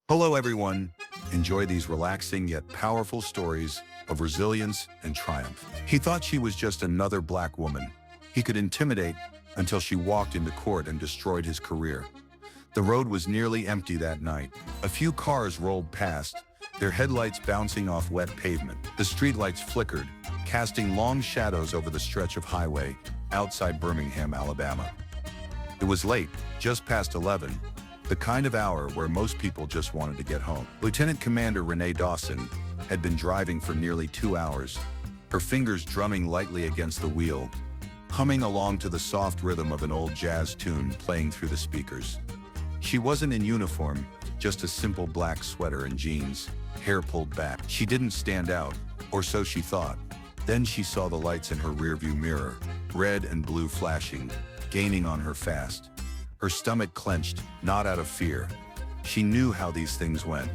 Hello everyone. Enjoy these relaxing yet powerful stories of resilience and triumph. He thought she was just another black woman he could intimidate until she walked into court and destroyed his career. The road was nearly empty that night. A few cars rolled past, their headlights bouncing off wet pavement. The streetlights flickered, casting long shadows over the stretch of highway outside Birmingham, Alabama. It was late, just past 11, the kind of hour where most people just wanted to get home. Lieutenant Commander Renee Dawson had been driving for nearly 2 hours, her fingers drumming lightly against the wheel, humming along to the soft rhythm of an old jazz tune playing through the speakers. She wasn't in uniform, just a simple black sweater and jeans, hair pulled back. She didn't stand out, or so she thought. Then she saw the lights in her rearview mirror, red and blue flashing, gaining on her fast. Her stomach clenched, not out of fear. She knew how these things went,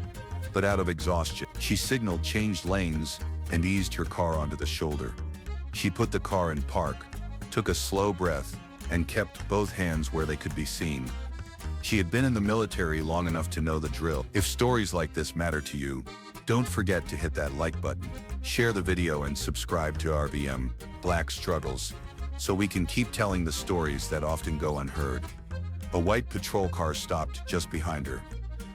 but out of exhaustion. She signaled changed lanes and eased her car onto the shoulder. She put the car in park, took a slow breath, and kept both hands where they could be seen. She had been in the military long enough to know the drill. If stories like this matter to you, don't forget to hit that like button, share the video, and subscribe to RVM Black Struggles so we can keep telling the stories that often go unheard. A white patrol car stopped just behind her.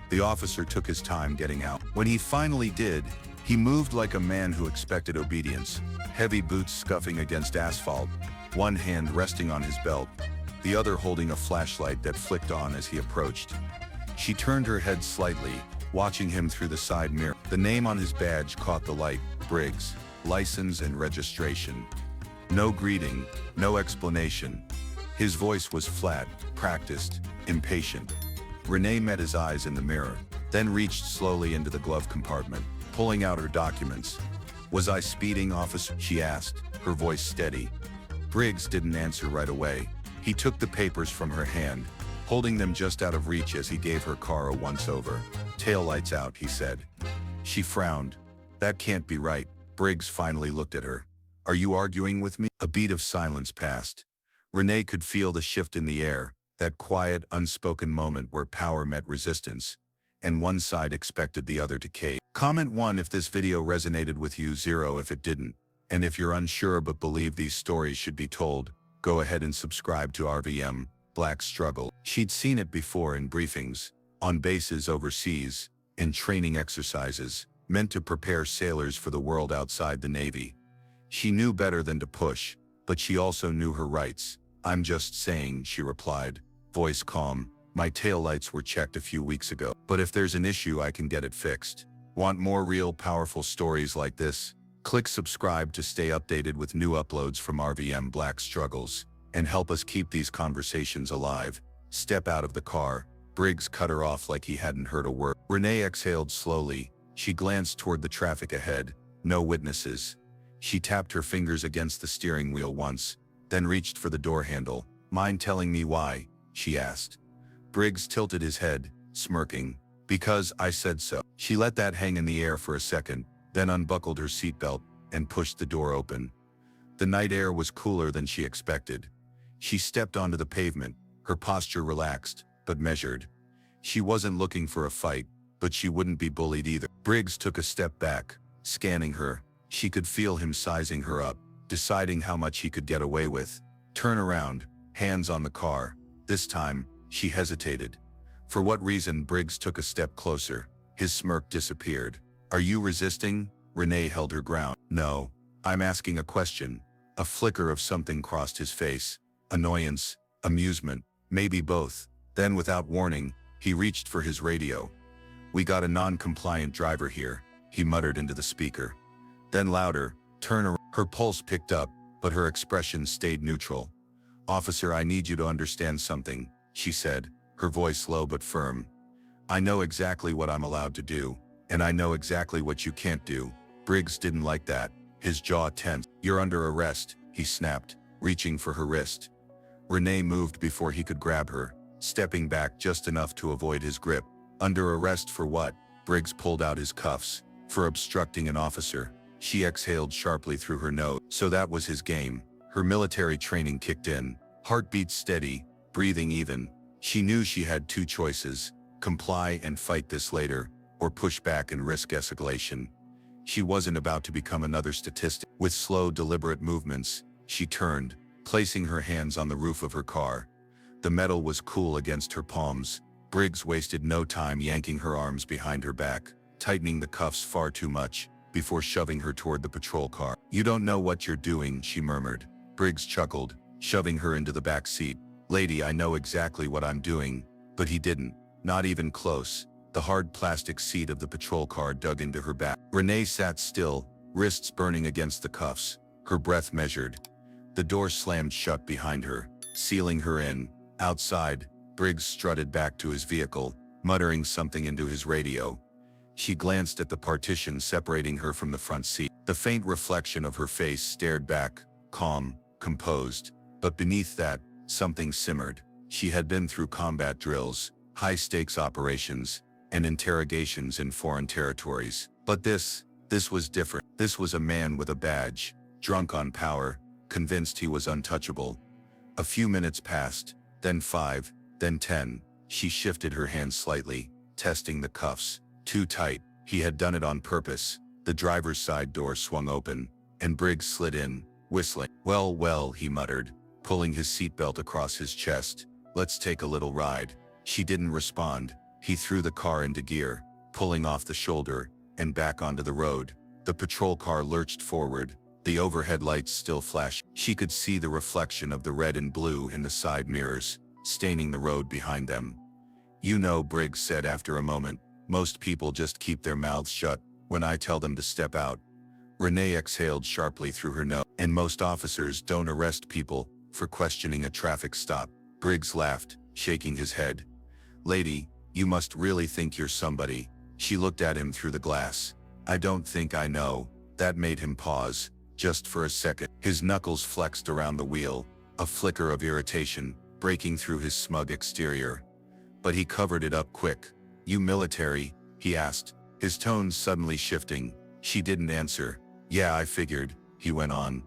The officer took his time getting out. When he finally did, he moved like a man who expected obedience, heavy boots scuffing against asphalt, one hand resting on his belt, the other holding a flashlight that flicked on as he approached. She turned her head slightly, watching him through the side mirror. The name on his badge caught the light: Briggs, license and registration. No greeting, no explanation. His voice was flat, practiced, impatient. Renee met his eyes in the mirror, then reached slowly into the glove compartment, pulling out her documents. "Was I speeding, officer?" she asked, her voice steady. Briggs didn't answer right away. He took the papers from her hand, holding them just out of reach as he gave her car a once-over. "Taillights out," he said. She frowned. "That can't be right." Briggs finally looked at her. "Are you arguing with me?" A beat of silence passed. Renee could feel the shift in the air, that quiet, unspoken moment where power met resistance, and one side expected the other to cave. Comment 1 if this video resonated with you, 0 if it didn't. And if you're unsure but believe these stories should be told, go ahead and subscribe to RVM Black Struggle. She'd seen it before in briefings, on bases overseas, in training exercises, meant to prepare sailors for the world outside the Navy. She knew better than to push, but she also knew her rights. "I'm just saying," she replied, voice calm. "My taillights were checked a few weeks ago. But if there's an issue, I can get it fixed." Want more real, powerful stories like this? Click subscribe to stay updated with new uploads from RVM Black Struggles, and help us keep these conversations alive. Step out of the car. Briggs cut her off like he hadn't heard a word. Renee exhaled slowly. She glanced toward the traffic ahead. No witnesses. She tapped her fingers against the steering wheel once, then reached for the door handle. "Mind telling me why?" she asked. Briggs tilted his head, smirking. "Because I said so." She let that hang in the air for a second, then unbuckled her seatbelt and pushed the door open. The night air was cooler than she expected. She stepped onto the pavement, her posture relaxed, but measured. She wasn't looking for a fight, but she wouldn't be bullied either. Briggs took a step back, scanning her. She could feel him sizing her up, deciding how much he could get away with. "Turn around," hands on the car. This time, she hesitated. For what reason? Briggs took a step closer. His smirk disappeared. "Are you resisting?" Renee held her ground. "No, I'm asking a question." A flicker of something crossed his face. Annoyance, amusement, maybe both. Then without warning, he reached for his radio. "We got a non-compliant driver here," he muttered into the speaker. Then louder, "Turn around." Her pulse picked up, but her expression stayed neutral. "Officer, I need you to understand something," she said, her voice low but firm. "I know exactly what I'm allowed to do, and I know exactly what you can't do." Briggs didn't like that. His jaw tensed. "You're under arrest," he snapped, reaching for her wrist. Renee moved before he could grab her, stepping back just enough to avoid his grip. "Under arrest for what?" Briggs pulled out his cuffs. "For obstructing an officer." She exhaled sharply through her nose. So that was his game. Her military training kicked in, heartbeat steady, breathing even. She knew she had two choices: comply and fight this later, or push back and risk escalation. She wasn't about to become another statistic. With slow, deliberate movements, she turned, placing her hands on the roof of her car. The metal was cool against her palms. Briggs wasted no time yanking her arms behind her back, tightening the cuffs far too much, before shoving her toward the patrol car. "You don't know what you're doing," she murmured. Briggs chuckled, shoving her into the back seat. "Lady, I know exactly what I'm doing." But he didn't, not even close. The hard plastic seat of the patrol car dug into her back. Renee sat still, wrists burning against the cuffs, her breath measured. The door slammed shut behind her, sealing her in. Outside, Briggs strutted back to his vehicle, muttering something into his radio. She glanced at the partition separating her from the front seat. The faint reflection of her face stared back, calm, composed. But beneath that, something simmered. She had been through combat drills, high-stakes operations, and interrogations in foreign territories. But this was different. This was a man with a badge, drunk on power, convinced he was untouchable. A few minutes passed, then 5, then 10. She shifted her hands slightly, testing the cuffs. Too tight. He had done it on purpose. The driver's side door swung open, and Briggs slid in, whistling. "Well, well," he muttered, pulling his seatbelt across his chest. "Let's take a little ride." She didn't respond. He threw the car into gear, pulling off the shoulder, and back onto the road. The patrol car lurched forward, the overhead lights still flashing. She could see the reflection of the red and blue in the side mirrors, staining the road behind them. "You know," Briggs said after a moment, "most people just keep their mouths shut when I tell them to step out." Renee exhaled sharply through her nose. "And most officers don't arrest people for questioning a traffic stop." Briggs laughed, shaking his head. "Lady, you must really think you're somebody." She looked at him through the glass. "I don't think I know." That made him pause, just for a second. His knuckles flexed around the wheel, a flicker of irritation breaking through his smug exterior. But he covered it up quick. "You military?" he asked, his tone suddenly shifting. She didn't answer. "Yeah, I figured," he went on.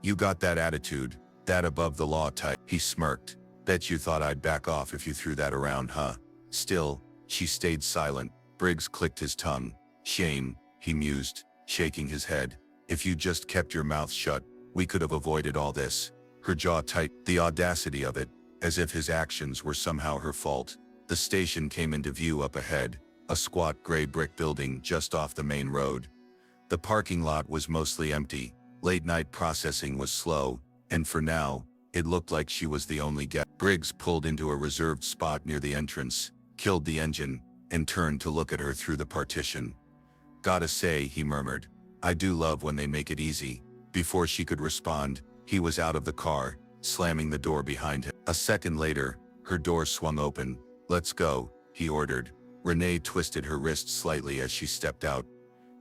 "You got that attitude, that above the law type." He smirked. "Bet you thought I'd back off if you threw that around, huh?" Still, she stayed silent. Briggs clicked his tongue. "Shame," he mused, shaking his head. "If you just kept your mouth shut, we could have avoided all this." Her jaw tightened. The audacity of it, as if his actions were somehow her fault. The station came into view up ahead, a squat gray brick building just off the main road. The parking lot was mostly empty. Late-night processing was slow, and for now, it looked like she was the only guest. Briggs pulled into a reserved spot near the entrance, killed the engine, and turned to look at her through the partition. "Gotta say," he murmured, "I do love when they make it easy." Before she could respond, he was out of the car, slamming the door behind him. A second later, her door swung open. "Let's go," he ordered. Renee twisted her wrist slightly as she stepped out.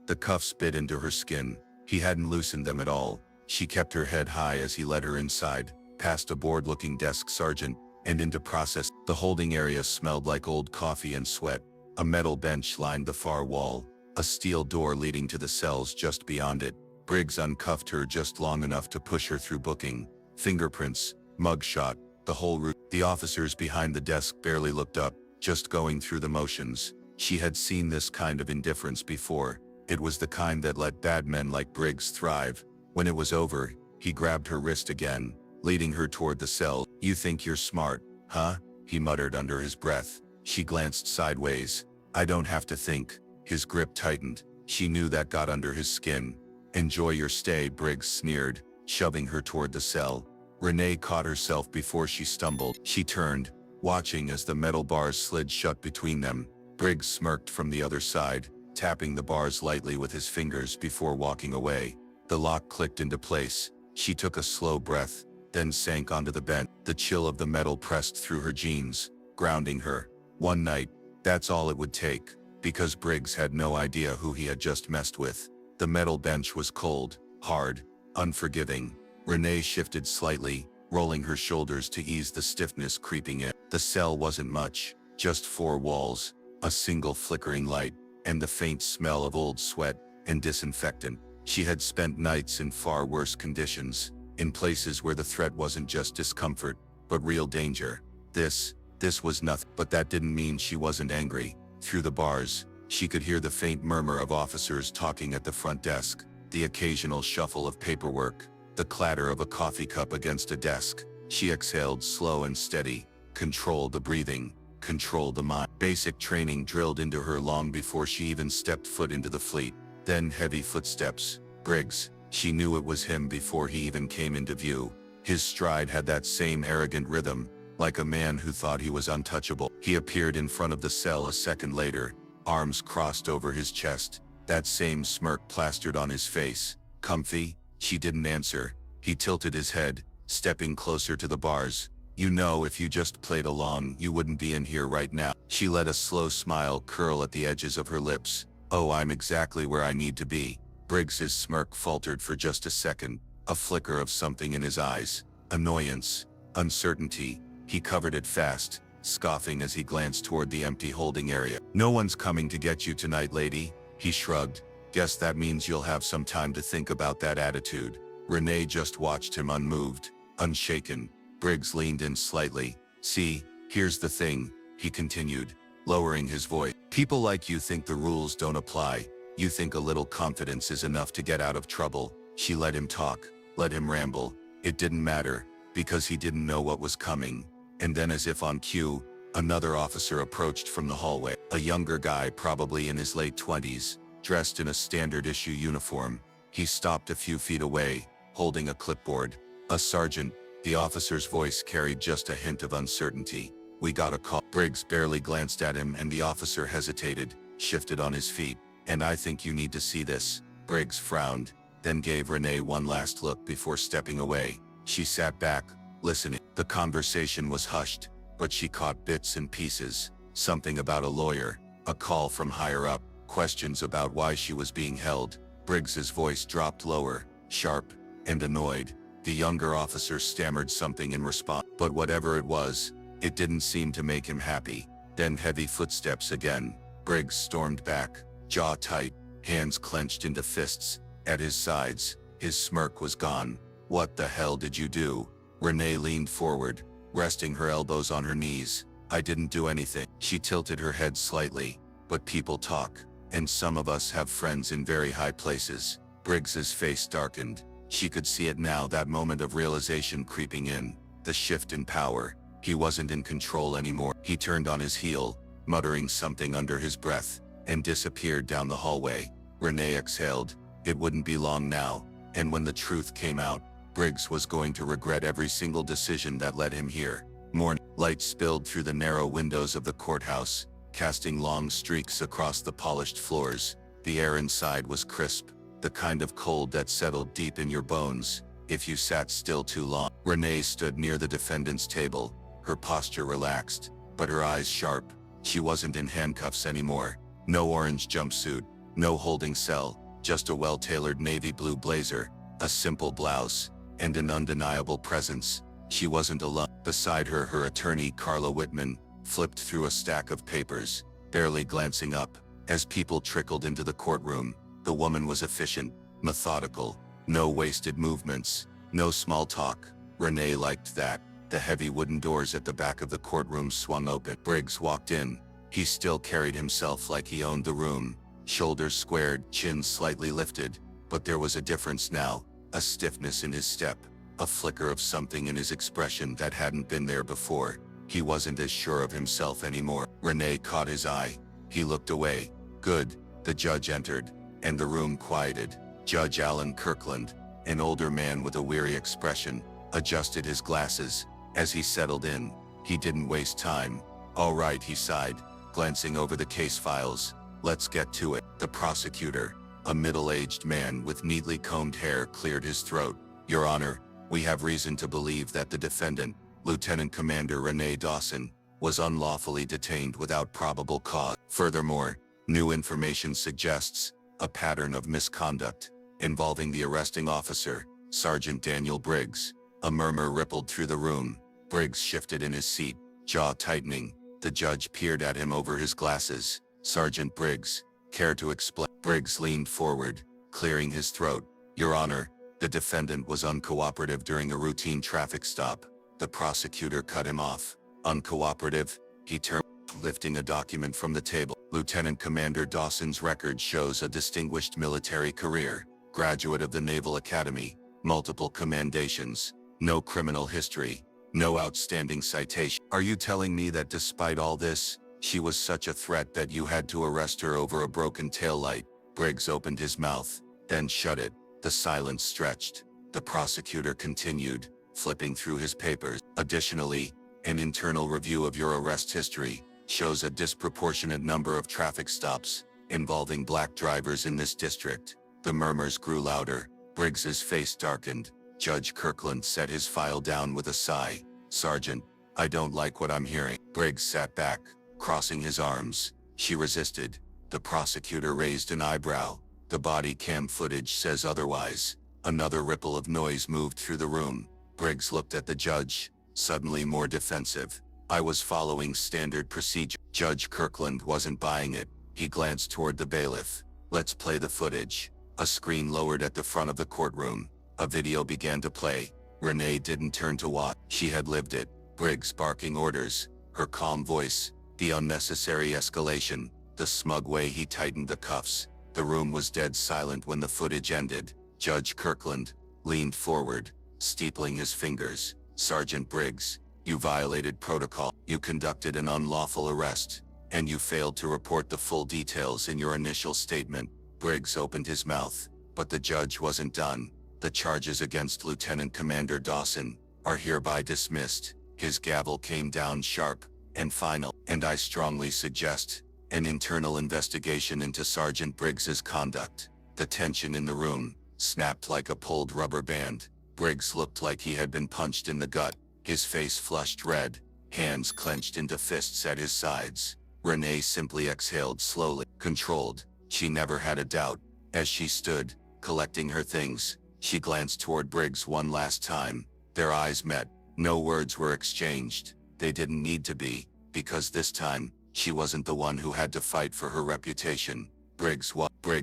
The cuffs bit into her skin. He hadn't loosened them at all. She kept her head high as he led her inside, past a bored-looking desk sergeant, and into process. The holding area smelled like old coffee and sweat. A metal bench lined the far wall, a steel door leading to the cells just beyond it. Briggs uncuffed her just long enough to push her through booking. Fingerprints, mugshot, the whole route. The officers behind the desk barely looked up, just going through the motions. She had seen this kind of indifference before. It was the kind that let bad men like Briggs thrive. When it was over, he grabbed her wrist again, leading her toward the cell. "You think you're smart, huh?" he muttered under his breath. She glanced sideways. "I don't have to think." His grip tightened. She knew that got under his skin. "Enjoy your stay," Briggs sneered, shoving her toward the cell. Renee caught herself before she stumbled. She turned, watching as the metal bars slid shut between them. Briggs smirked from the other side, tapping the bars lightly with his fingers before walking away. The lock clicked into place. She took a slow breath, then sank onto the bench. The chill of the metal pressed through her jeans, grounding her. One night, that's all it would take, because Briggs had no idea who he had just messed with. The metal bench was cold, hard, unforgiving. Renee shifted slightly, rolling her shoulders to ease the stiffness creeping in. The cell wasn't much, just 4 walls, a single flickering light, and the faint smell of old sweat and disinfectant. She had spent nights in far worse conditions, in places where the threat wasn't just discomfort, but real danger. This This was nothing, but that didn't mean she wasn't angry. Through the bars, she could hear the faint murmur of officers talking at the front desk, the occasional shuffle of paperwork, the clatter of a coffee cup against a desk. She exhaled slow and steady, controlled the breathing, controlled the mind. Basic training drilled into her long before she even stepped foot into the fleet. Then heavy footsteps. Briggs. She knew it was him before he even came into view. His stride had that same arrogant rhythm, like a man who thought he was untouchable. He appeared in front of the cell a second later, arms crossed over his chest, that same smirk plastered on his face. Comfy? She didn't answer. He tilted his head, stepping closer to the bars. You know, if you just played along, you wouldn't be in here right now. She let a slow smile curl at the edges of her lips. Oh, I'm exactly where I need to be. Briggs's smirk faltered for just a second, a flicker of something in his eyes. Annoyance, uncertainty. He covered it fast, scoffing as he glanced toward the empty holding area. No one's coming to get you tonight, lady. He shrugged. Guess that means you'll have some time to think about that attitude. Renee just watched him unmoved, unshaken. Briggs leaned in slightly. See, here's the thing, he continued, lowering his voice. People like you think the rules don't apply. You think a little confidence is enough to get out of trouble. She let him talk, let him ramble. It didn't matter, because he didn't know what was coming. And then, as if on cue, another officer approached from the hallway. A younger guy, probably in his late 20s, dressed in a standard-issue uniform. He stopped a few feet away, holding a clipboard. A sergeant. The officer's voice carried just a hint of uncertainty. We got a call. Briggs barely glanced at him and the officer hesitated, shifted on his feet. And I think you need to see this. Briggs frowned, then gave Renee one last look before stepping away. She sat back, listening. The conversation was hushed, but she caught bits and pieces. Something about a lawyer, a call from higher up, questions about why she was being held. Briggs's voice dropped lower, sharp, and annoyed. The younger officer stammered something in response, but whatever it was, it didn't seem to make him happy. Then heavy footsteps again. Briggs stormed back, jaw tight, hands clenched into fists. At his sides, his smirk was gone. What the hell did you do? Renee leaned forward, resting her elbows on her knees. I didn't do anything. She tilted her head slightly. But people talk, and some of us have friends in very high places. Briggs's face darkened. She could see it now, that moment of realization creeping in, the shift in power. He wasn't in control anymore. He turned on his heel, muttering something under his breath, and disappeared down the hallway. Renee exhaled. It wouldn't be long now, and when the truth came out, Briggs was going to regret every single decision that led him here. More light spilled through the narrow windows of the courthouse, casting long streaks across the polished floors. The air inside was crisp, the kind of cold that settled deep in your bones if you sat still too long. Renee stood near the defendant's table, her posture relaxed, but her eyes sharp. She wasn't in handcuffs anymore. No orange jumpsuit, no holding cell, just a well-tailored navy blue blazer, a simple blouse, and an undeniable presence. She wasn't alone. Beside her, her attorney, Carla Whitman, flipped through a stack of papers, barely glancing up. As people trickled into the courtroom, the woman was efficient, methodical, no wasted movements, no small talk. Renee liked that. The heavy wooden doors at the back of the courtroom swung open. Briggs walked in. He still carried himself like he owned the room, shoulders squared, chin slightly lifted, but there was a difference now, a stiffness in his step, a flicker of something in his expression that hadn't been there before. He wasn't as sure of himself anymore. Renee caught his eye. He looked away. Good. The judge entered, and the room quieted. Judge Alan Kirkland, an older man with a weary expression, adjusted his glasses. As he settled in, he didn't waste time. All right, he sighed, glancing over the case files. Let's get to it. The prosecutor, a middle-aged man with neatly combed hair, cleared his throat. Your Honor, we have reason to believe that the defendant, Lieutenant Commander Renee Dawson, was unlawfully detained without probable cause. Furthermore, new information suggests a pattern of misconduct involving the arresting officer, Sergeant Daniel Briggs. A murmur rippled through the room. Briggs shifted in his seat, jaw tightening. The judge peered at him over his glasses. Sergeant Briggs, care to explain? Briggs leaned forward, clearing his throat. Your Honor, the defendant was uncooperative during a routine traffic stop. The prosecutor cut him off. Uncooperative, he turned, lifting a document from the table. Lieutenant Commander Dawson's record shows a distinguished military career, graduate of the Naval Academy, multiple commendations, no criminal history, no outstanding citation. Are you telling me that despite all this, she was such a threat that you had to arrest her over a broken taillight? Briggs opened his mouth, then shut it. The silence stretched. The prosecutor continued, flipping through his papers. Additionally, an internal review of your arrest history shows a disproportionate number of traffic stops involving black drivers in this district. The murmurs grew louder. Briggs's face darkened. Judge Kirkland set his file down with a sigh. Sergeant, I don't like what I'm hearing. Briggs sat back, crossing his arms. She resisted. The prosecutor raised an eyebrow. The body cam footage says otherwise. Another ripple of noise moved through the room. Briggs looked at the judge, suddenly more defensive. I was following standard procedure. Judge Kirkland wasn't buying it. He glanced toward the bailiff. Let's play the footage. A screen lowered at the front of the courtroom. A video began to play. Renee didn't turn to watch. She had lived it. Briggs barking orders, her calm voice, the unnecessary escalation, the smug way he tightened the cuffs. The room was dead silent when the footage ended. Judge Kirkland leaned forward, steepling his fingers. Sergeant Briggs, you violated protocol. You conducted an unlawful arrest, and you failed to report the full details in your initial statement. Briggs opened his mouth, but the judge wasn't done. The charges against Lieutenant Commander Dawson are hereby dismissed. His gavel came down sharp and final, and I strongly suggest an internal investigation into Sergeant Briggs's conduct. The tension in the room snapped like a pulled rubber band. Briggs looked like he had been punched in the gut. His face flushed red, hands clenched into fists at his sides. Renee simply exhaled slowly, controlled. She never had a doubt. As she stood, collecting her things, she glanced toward Briggs one last time. Their eyes met. No words were exchanged. They didn't need to be, because this time, she wasn't the one who had to fight for her reputation. Briggs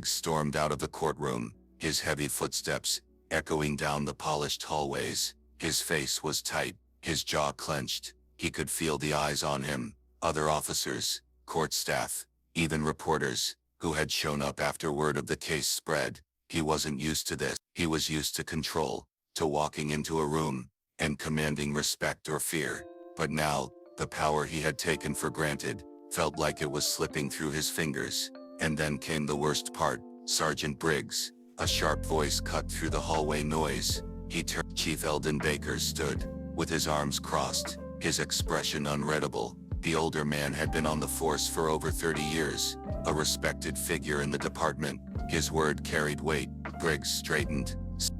stormed out of the courtroom, his heavy footsteps echoing down the polished hallways. His face was tight, his jaw clenched. He could feel the eyes on him. Other officers, court staff, even reporters, who had shown up after word of the case spread. He wasn't used to this. He was used to control, to walking into a room and commanding respect or fear. But now, the power he had taken for granted felt like it was slipping through his fingers. And then came the worst part. Sergeant Briggs. A sharp voice cut through the hallway noise. He turned. Chief Eldon Baker stood, with his arms crossed, his expression unreadable. The older man had been on the force for over 30 years, a respected figure in the department. His word carried weight. Briggs straightened.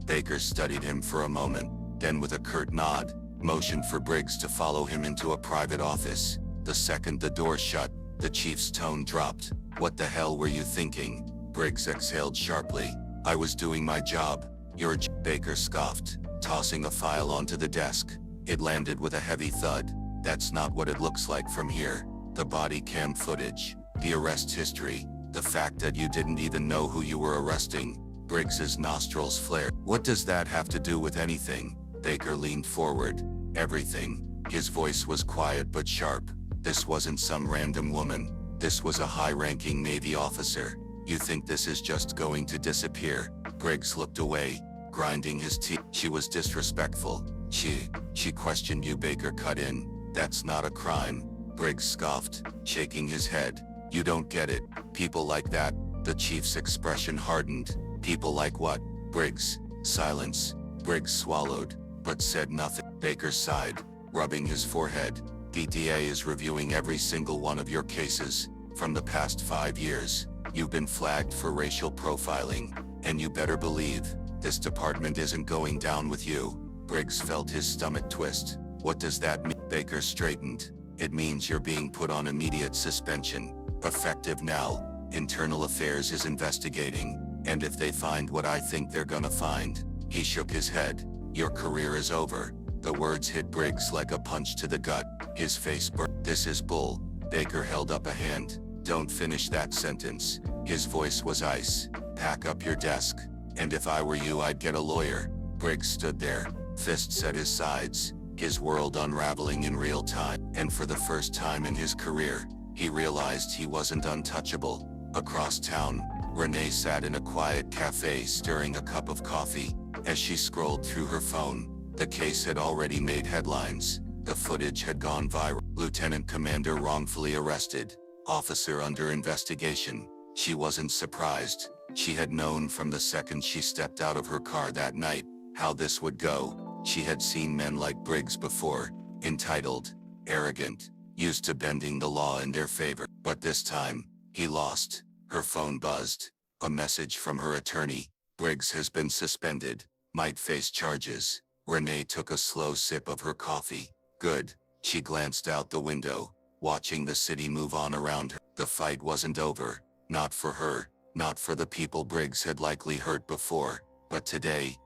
Baker studied him for a moment, then with a curt nod, motioned for Briggs to follow him into a private office. The second the door shut, the chief's tone dropped. What the hell were you thinking? Briggs exhaled sharply. I was doing my job. Baker scoffed, tossing a file onto the desk. It landed with a heavy thud. That's not what it looks like from here. The body cam footage, the arrest history, the fact that you didn't even know who you were arresting. Briggs's nostrils flared. What does that have to do with anything? Baker leaned forward. Everything. His voice was quiet but sharp. This wasn't some random woman. This was a high-ranking Navy officer. You think this is just going to disappear? Briggs looked away, grinding his teeth. She was disrespectful. She questioned you. Baker cut in. That's not a crime. Briggs scoffed, shaking his head. You don't get it. People like that. The chief's expression hardened. People like what? Briggs. Silence. Briggs swallowed, but said nothing. Baker sighed, rubbing his forehead. The DA is reviewing every single one of your cases, from the past 5 years. You've been flagged for racial profiling, and you better believe, this department isn't going down with you. Briggs felt his stomach twist. What does that mean? Baker straightened. It means you're being put on immediate suspension. Effective now. Internal Affairs is investigating, and if they find what I think they're gonna find. He shook his head. Your career is over. The words hit Briggs like a punch to the gut. His face burned. This is bull. Baker held up a hand. Don't finish that sentence. His voice was ice. Pack up your desk. And if I were you, I'd get a lawyer. Briggs stood there, fists at his sides. his world unraveling in real time. And for the first time in his career, he realized he wasn't untouchable. Across town, Renee sat in a quiet cafe stirring a cup of coffee. As she scrolled through her phone, the case had already made headlines. The footage had gone viral. Lieutenant Commander wrongfully arrested. Officer under investigation. She wasn't surprised. She had known from the second she stepped out of her car that night how this would go. She had seen men like Briggs before, entitled, arrogant, used to bending the law in their favor. But this time, he lost. Her phone buzzed. A message from her attorney. Briggs has been suspended. Might face charges. Renee took a slow sip of her coffee. Good. She glanced out the window, watching the city move on around her. The fight wasn't over. Not for her. Not for the people Briggs had likely hurt before. But today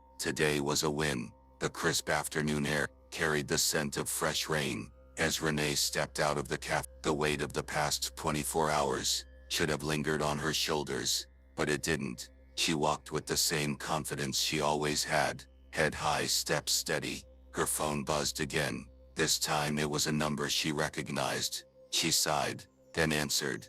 was a win. The crisp afternoon air carried the scent of fresh rain. As Renee stepped out of the cafe, the weight of the past 24 hours should have lingered on her shoulders, but it didn't. She walked with the same confidence she always had, head high, steps steady. Her phone buzzed again. This time it was a number she recognized. She sighed, then answered.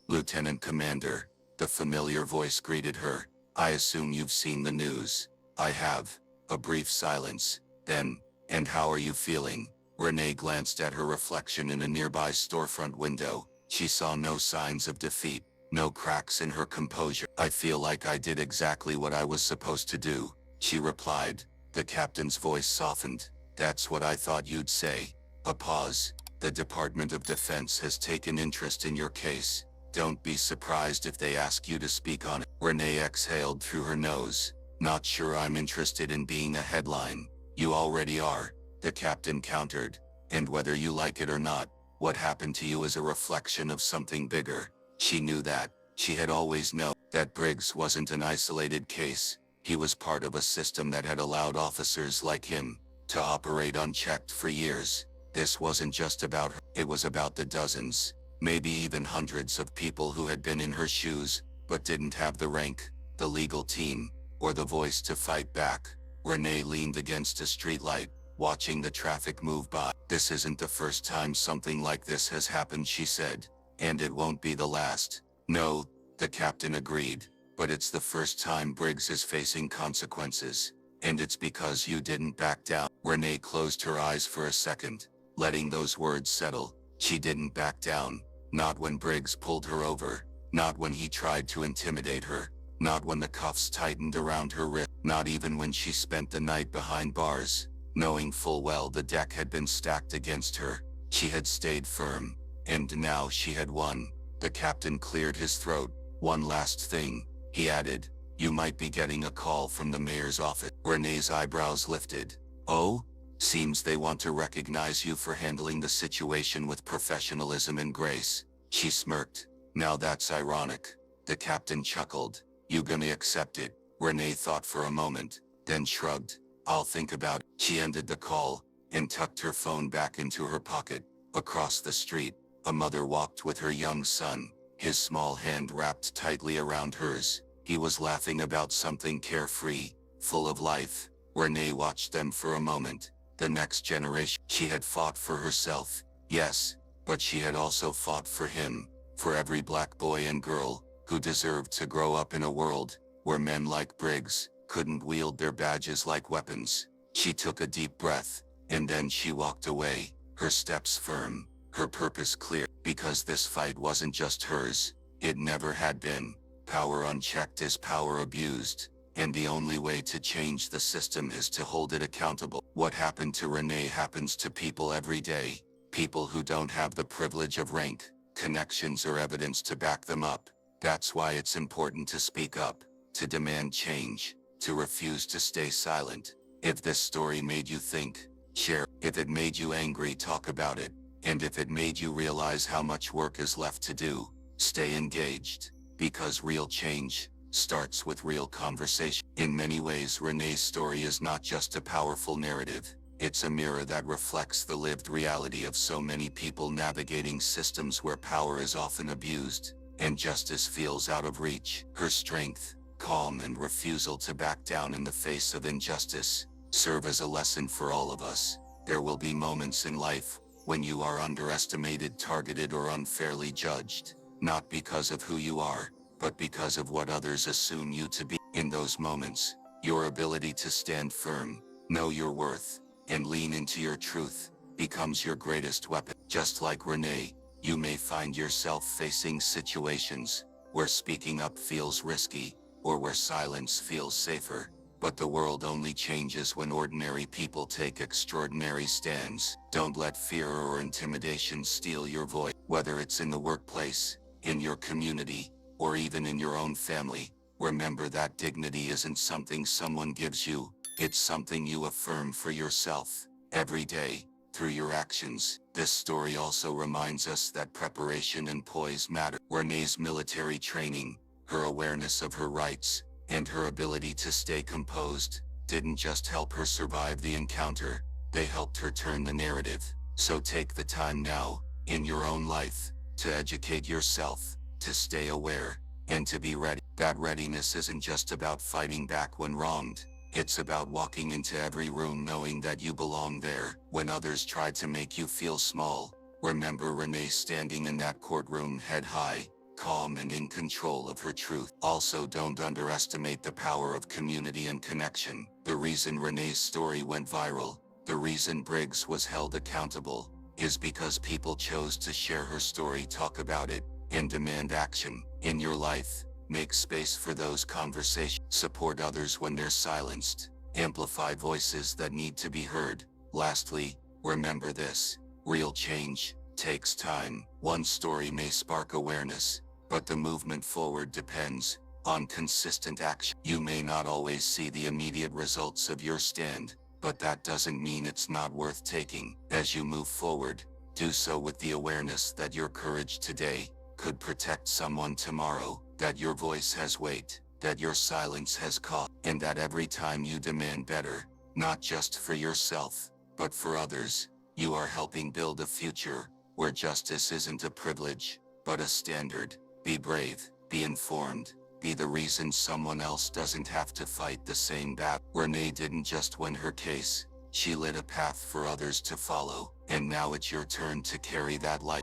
Lieutenant Commander. The familiar voice greeted her. I assume you've seen the news. I have. A brief silence. Then, and how are you feeling? Renee glanced at her reflection in a nearby storefront window. She saw no signs of defeat, no cracks in her composure. I feel like I did exactly what I was supposed to do, she replied. The captain's voice softened. That's what I thought you'd say. A pause. The Department of Defense has taken interest in your case. Don't be surprised if they ask you to speak on it. Renee exhaled through her nose. Not sure I'm interested in being a headline. You already are, the captain countered. And whether you like it or not, what happened to you is a reflection of something bigger. She knew that. She had always known that Briggs wasn't an isolated case. He was part of a system that had allowed officers like him to operate unchecked for years. This wasn't just about her. It was about the dozens, maybe even hundreds of people who had been in her shoes, but didn't have the rank, the legal team, or the voice to fight back. Renee leaned against a streetlight, watching the traffic move by. This isn't the first time something like this has happened, she said. And it won't be the last. No, the captain agreed. But it's the first time Briggs is facing consequences. And it's because you didn't back down. Renee closed her eyes for a second, letting those words settle. She didn't back down. Not when Briggs pulled her over. Not when he tried to intimidate her. Not when the cuffs tightened around her wrist. Not even when she spent the night behind bars. Knowing full well the deck had been stacked against her, she had stayed firm. And now she had won. The captain cleared his throat. One last thing, he added. You might be getting a call from the mayor's office. Renee's eyebrows lifted. Oh? Seems they want to recognize you for handling the situation with professionalism and grace. She smirked. Now that's ironic. The captain chuckled. You gonna accept it? Renee thought for a moment, then shrugged. I'll think about it. She ended the call and tucked her phone back into her pocket. Across the street, a mother walked with her young son, his small hand wrapped tightly around hers. He was laughing about something carefree, full of life. Renee watched them for a moment. The next generation. She had fought for herself, yes, but she had also fought for him, for every black boy and girl who deserved to grow up in a world where men like Briggs couldn't wield their badges like weapons. She took a deep breath, and then she walked away, her steps firm, her purpose clear, because this fight wasn't just hers. It never had been. Power unchecked is power abused, and the only way to change the system is to hold it accountable. What happened to Renee happens to people every day, people who don't have the privilege of rank, connections or evidence to back them up. That's why it's important to speak up, to demand change, to refuse to stay silent. If this story made you think, share. If it made you angry, talk about it. And if it made you realize how much work is left to do, stay engaged. Because real change starts with real conversation. In many ways, Renee's story is not just a powerful narrative. It's a mirror that reflects the lived reality of so many people navigating systems where power is often abused and justice feels out of reach. Her strength, calm, and refusal to back down in the face of injustice serve as a lesson for all of us. There will be moments in life when you are underestimated, targeted, or unfairly judged, not because of who you are, but because of what others assume you to be. In those moments, your ability to stand firm, know your worth, and lean into your truth becomes your greatest weapon. Just like Renee, you may find yourself facing situations where speaking up feels risky, or where silence feels safer. But the world only changes when ordinary people take extraordinary stands. Don't let fear or intimidation steal your voice. Whether it's in the workplace, in your community, or even in your own family, remember that dignity isn't something someone gives you, it's something you affirm for yourself, every day, through your actions. This story also reminds us that preparation and poise matter. Renee's military training, her awareness of her rights, and her ability to stay composed didn't just help her survive the encounter, they helped her turn the narrative. So take the time now, in your own life, to educate yourself, to stay aware, and to be ready. That readiness isn't just about fighting back when wronged, it's about walking into every room knowing that you belong there. When others try to make you feel small, remember Renee standing in that courtroom head high, calm and in control of her truth. Also, don't underestimate the power of community and connection. The reason Renee's story went viral, the reason Briggs was held accountable, is because people chose to share her story, talk about it, and demand action. In your life, make space for those conversations. Support others when they're silenced. Amplify voices that need to be heard. Lastly, remember this: real change takes time. One story may spark awareness, but the movement forward depends on consistent action. You may not always see the immediate results of your stand, but that doesn't mean it's not worth taking. As you move forward, do so with the awareness that your courage today could protect someone tomorrow, that your voice has weight, that your silence has cost, and that every time you demand better, not just for yourself, but for others, you are helping build a future where justice isn't a privilege, but a standard. Be brave, be informed, be the reason someone else doesn't have to fight the same battle. Renee didn't just win her case, she lit a path for others to follow, and now it's your turn to carry that light.